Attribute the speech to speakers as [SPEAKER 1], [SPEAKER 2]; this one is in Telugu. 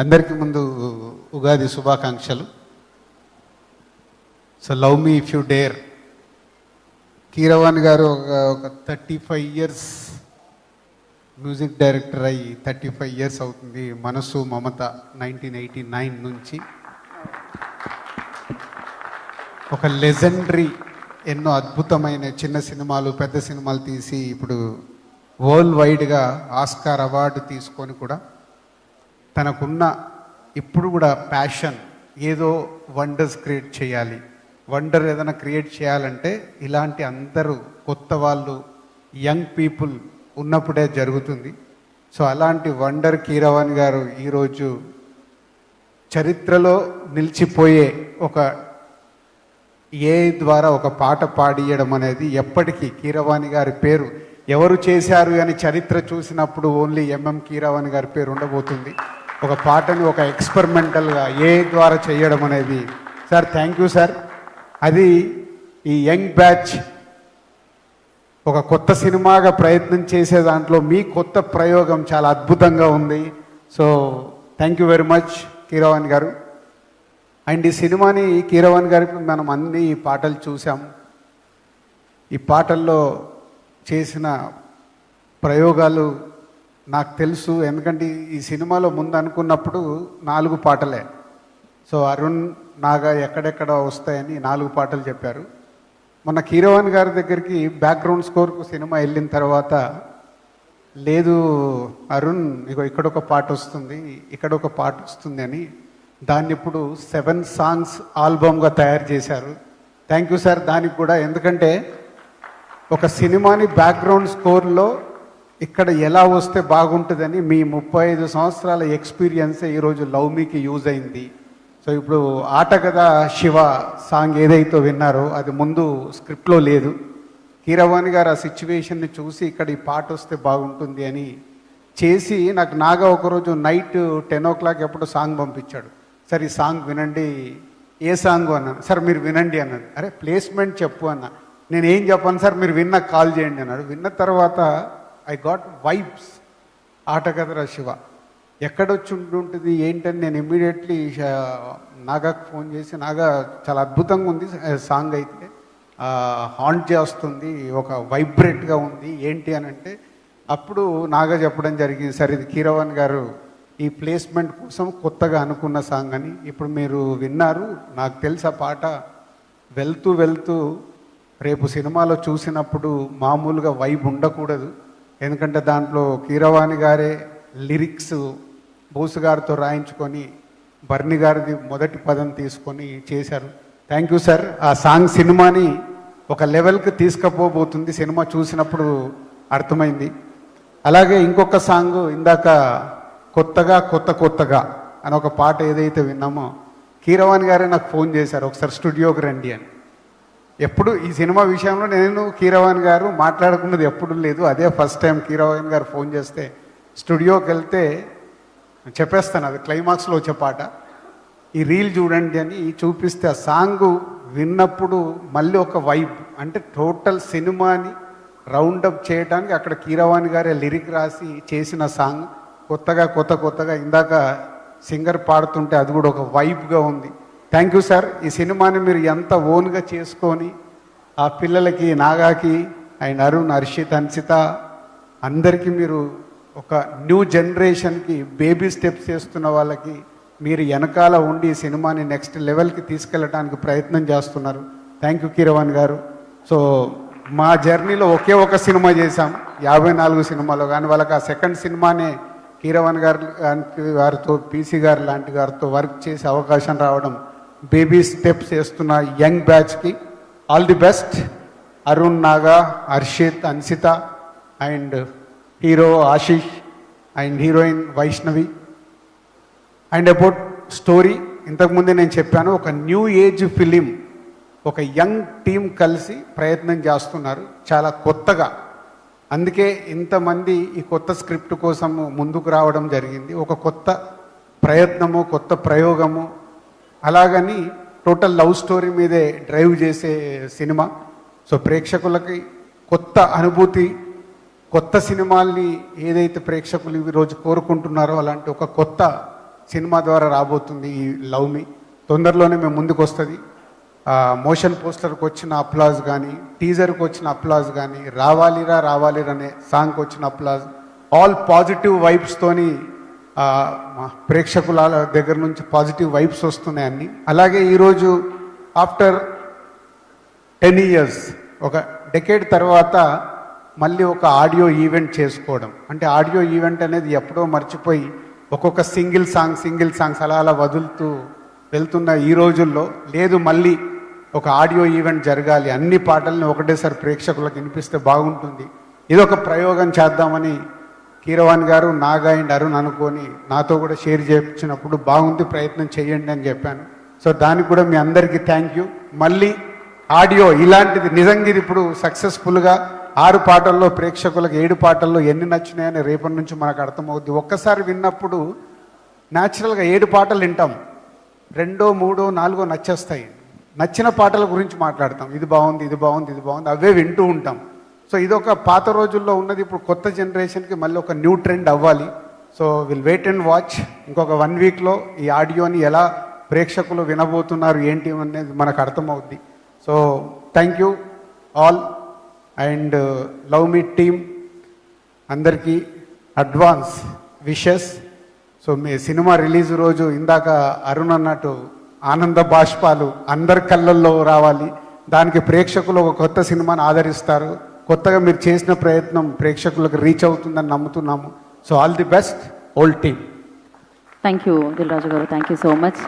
[SPEAKER 1] అందరికీ ముందు ఉగాది శుభాకాంక్షలు. So love me if you dare. Keeravani గారు ఒక 35 ఇయర్స్ మ్యూజిక్ డైరెక్టర్ అయ్యి 35 ఇయర్స్ అవుతుంది. మనసు మమత 1989 నుంచి ఒక లెజెండరీ, ఎన్నో అద్భుతమైన చిన్న సినిమాలు పెద్ద సినిమాలు తీసి ఇప్పుడు వరల్డ్ వైడ్గా ఆస్కార్ అవార్డు తీసుకొని కూడా తనకున్న ఇప్పుడు కూడా ప్యాషన్ ఏదో వండర్స్ క్రియేట్ చేయాలి. వండర్ ఏదైనా క్రియేట్ చేయాలంటే ఇలాంటి అందరూ కొత్త వాళ్ళు, యంగ్ పీపుల్ ఉన్నప్పుడే జరుగుతుంది. సో అలాంటి వండర్ కీరవాణి గారు ఈరోజు చరిత్రలో నిలిచిపోయే ఒక ద్వారా ఒక పాట పాడియడం అనేది ఎప్పటికీ కీరవాణి గారి పేరు ఎవరు చేశారు అని చరిత్ర చూసినప్పుడు ఓన్లీ ఎంఎం కీరవాణి గారి పేరు ఉండబోతుంది. ఒక పాటని ఒక ఎక్స్పెరిమెంటల్గా ద్వారా చేయడం అనేది సార్, థ్యాంక్ యూ సార్. అది ఈ యంగ్ బ్యాచ్ ఒక కొత్త సినిమాగా ప్రయత్నం చేసే దాంట్లో మీ కొత్త ప్రయోగం చాలా అద్భుతంగా ఉంది. So thank you very much Keeravani గారు. అండ్ ఈ సినిమాని కీరవాణి గారికి మనం అన్ని పాటలు చూసాం. ఈ పాటల్లో చేసిన ప్రయోగాలు నాకు తెలుసు, ఎందుకంటే ఈ సినిమాలో ముందు అనుకున్నప్పుడు 4 పాటలే. సో అరుణ్ నాగా ఎక్కడెక్కడ వస్తాయని 4 పాటలు చెప్పారు. మొన్న కీరవాణి గారి దగ్గరికి బ్యాక్గ్రౌండ్ స్కోర్కు సినిమా వెళ్ళిన తర్వాత, లేదు అరుణ్ ఇగో ఇక్కడొక పాట వస్తుంది, ఇక్కడొక పాట వస్తుంది అని దాన్ని ఇప్పుడు 7 సాంగ్స్ ఆల్బమ్గా తయారు చేశారు. థ్యాంక్ యూ సార్ దానికి కూడా. ఎందుకంటే ఒక సినిమాని బ్యాక్గ్రౌండ్ స్కోర్లో ఇక్కడ ఎలా వస్తే బాగుంటుందని మీ 35 సంవత్సరాల ఎక్స్పీరియన్సే ఈరోజు లవ్ మీకి యూజ్ అయింది. సో ఇప్పుడు ఆట కదా శివ సాంగ్ ఏదైతే విన్నారో అది ముందు స్క్రిప్ట్లో లేదు. కీరవాణి గారు ఆ సిచ్యువేషన్ని చూసి ఇక్కడ ఈ పాట వస్తే బాగుంటుంది అని చేసి నాకు నాగా ఒకరోజు నైట్ 10 o'clock ఎప్పుడు సాంగ్ పంపించాడు. సార్ ఈ సాంగ్ వినండి. ఏ సాంగ్ అన్నాను. సార్ మీరు వినండి అన్నాడు. అరే ప్లేస్మెంట్ చెప్పు అన్న. నేను ఏం చెప్పాను సార్, మీరు విన్నాక కాల్ చేయండి అన్నాడు. విన్న తర్వాత ఐ గాట్ వైబ్స్. ఆట కదరా శివ ఎక్కడొచ్చి ఉంటుంది ఏంటని నేను ఇమ్మీడియట్లీ నాగాకు ఫోన్ చేసి, నాగా చాలా అద్భుతంగా ఉంది సాంగ్, అయితే హాంట్ చేస్తుంది, ఒక వైబ్రేట్గా ఉంది ఏంటి అని అంటే అప్పుడు నాగా చెప్పడం జరిగింది, సార్ ఇది కీరవాణి గారు ఈ ప్లేస్మెంట్ కోసం కొత్తగా అనుకున్న సాంగ్ అని. ఇప్పుడు మీరు విన్నారు, నాకు తెలుసు ఆ పాట వెళ్తూ వెళ్తూ రేపు సినిమాలో చూసినప్పుడు మామూలుగా వైబ్ ఉండకూడదు. ఎందుకంటే దాంట్లో కీరవాణి గారే లిరిక్స్ బోసు గారితో రాయించుకొని బర్ని గారిది మొదటి పదం తీసుకొని చేశారు. Thank you sir. ఆ సాంగ్ సినిమాని ఒక లెవెల్కి తీసుకుపోబోతుంది, సినిమా చూసినప్పుడు అర్థమైంది. అలాగే ఇంకొక సాంగ్ ఇందాక కొత్తగా అని ఒక పాట ఏదైతే విన్నామో కీరవాణి గారే నాకు ఫోన్ చేశారు, ఒకసారి స్టూడియోకి రండి అని. ఎప్పుడు ఈ సినిమా విషయంలో నేను కీరవాణి గారు మాట్లాడుకున్నది ఎప్పుడు లేదు. అదే ఫస్ట్ టైం కీరవాణి గారు ఫోన్ చేస్తే స్టూడియోకి వెళ్తే చెప్పేస్తాను, అది క్లైమాక్స్లో వచ్చే పాట, ఈ రీల్ చూడండి అని చూపిస్తే ఆ సాంగ్ విన్నప్పుడు మళ్ళీ ఒక వైబ్, అంటే టోటల్ సినిమాని రౌండప్ చేయడానికి అక్కడ కీరవాణి గారే లిరిక్ రాసి చేసిన సాంగ్. కొత్తగా ఇందాక సింగర్ పాడుతుంటే అది కూడా ఒక వైబ్గా ఉంది. Thank you sir. ఈ సినిమాని మీరు ఎంత ఓన్గా చేసుకొని ఆ పిల్లలకి, నాగాకి, ఆయన అరుణ్, హర్షిత్, అన్సిత అందరికీ మీరు ఒక న్యూ జనరేషన్కి బేబీ స్టెప్స్ చేస్తున్న వాళ్ళకి మీరు వెనకాల ఉండి ఈ సినిమాని నెక్స్ట్ లెవెల్కి తీసుకెళ్ళడానికి ప్రయత్నం చేస్తున్నారు. థ్యాంక్ యూ కీరవాణి గారు. సో మా జర్నీలో ఒకే ఒక సినిమా చేశాం 54 సినిమాలో, కానీ వాళ్ళకి ఆ సెకండ్ సినిమానే కీరవాణి గారితో పీసీ గారు లాంటి గారితో వర్క్ చేసే అవకాశం రావడం, బేబీ స్టెప్స్ చేస్తున్న యంగ్ బ్యాచ్కి all the best. Arun, Naga, Harshith, Ansitha and hero Ashish and heroine Vaishnavi. And about story ఇంతకుముందే నేను చెప్పాను, ఒక న్యూ ఏజ్ ఫిలిం, ఒక యంగ్ టీం కలిసి ప్రయత్నం చేస్తున్నారు చాలా కొత్తగా. అందుకే ఇంతమంది ఈ కొత్త స్క్రిప్ట్ కోసం ముందుకు రావడం జరిగింది. ఒక కొత్త ప్రయత్నము, కొత్త ప్రయోగము, అలాగని టోటల్ లవ్ స్టోరీ మీదే డ్రైవ్ చేసే సినిమా. సో ప్రేక్షకులకి కొత్త అనుభూతి, కొత్త సినిమాల్ని ఏదైతే ప్రేక్షకులు ఈరోజు కోరుకుంటున్నారో అలాంటి ఒక కొత్త సినిమా ద్వారా రాబోతుంది ఈ లవ్ మీ. తొందరలోనే మేము ముందుకు వస్తుంది. మోషన్ పోస్టర్కి వచ్చిన అప్లాజ్ కానీ, టీజర్కి వచ్చిన అప్లాజ్ కానీ, రావాలిరా రావాలిరా అనే సాంగ్కి వచ్చిన అప్లాజ్, ఆల్ పాజిటివ్ వైబ్స్తోని ప్రేక్షకుల దగ్గర నుంచి పాజిటివ్ వైబ్స్ వస్తున్నాయి అన్ని. అలాగే ఈరోజు ఆఫ్టర్ 10 years, ఒక డెకేడ్ తర్వాత మళ్ళీ ఒక ఆడియో ఈవెంట్ చేసుకోవడం. అంటే ఆడియో ఈవెంట్ అనేది ఎప్పుడో మర్చిపోయి ఒక్కొక్క సింగిల్ సాంగ్స్ అలా అలా వదులుతూ వెళ్తున్న ఈ రోజుల్లో లేదు, మళ్ళీ ఒక ఆడియో ఈవెంట్ జరగాలి, అన్ని పాటల్ని ఒకటేసారి ప్రేక్షకులకు వినిపిస్తే బాగుంటుంది, ఇది ఒక ప్రయోగం చేద్దామని కీరవాణి గారు, నాగా అండ్ అరుణ్ అనుకొని నాతో కూడా షేర్ చేయించినప్పుడు బాగుంది, ప్రయత్నం చేయండి అని చెప్పాను. సో దానికి కూడా మీ అందరికీ థ్యాంక్ యూ. మళ్ళీ ఆడియో ఇలాంటిది నిజంగా ఇది ఇప్పుడు సక్సెస్ఫుల్గా 6 పాటల్లో ప్రేక్షకులకు 7 పాటల్లో ఎన్ని నచ్చినాయని రేపటి నుంచి మనకు అర్థమవుద్ది. ఒక్కసారి విన్నప్పుడు న్యాచురల్గా 7 పాటలు వింటాం, 2, 3, 4 నచ్చేస్తాయి. నచ్చిన పాటల గురించి మాట్లాడతాం, ఇది బాగుంది ఇది బాగుంది ఇది బాగుంది, అవే వింటూ ఉంటాం. సో ఇదొక పాత రోజుల్లో ఉన్నది, ఇప్పుడు కొత్త జనరేషన్కి మళ్ళీ ఒక న్యూ ట్రెండ్ అవ్వాలి. So will wait and watch. ఇంకొక 1 weekలో ఈ ఆడియోని ఎలా ప్రేక్షకులు వినబోతున్నారు ఏంటి అనేది మనకు అర్థమవుద్ది. So thank you all and love మీ టీమ్ అందరికీ అడ్వాన్స్ విషెస్. సో మీ సినిమా రిలీజ్ రోజు ఇందాక అరుణ్ అన్నట్టు ఆనంద బాష్పాలు అందరి కళ్ళల్లో రావాలి. దానికి ప్రేక్షకులు ఒక కొత్త సినిమాని ఆదరిస్తారు. కొత్తగా మీరు చేసిన ప్రయత్నం ప్రేక్షకులకు రీచ్ అవుతుందని నమ్ముతున్నాము. So all the best old team.
[SPEAKER 2] Thank you Dil Raju garu, thank you so much.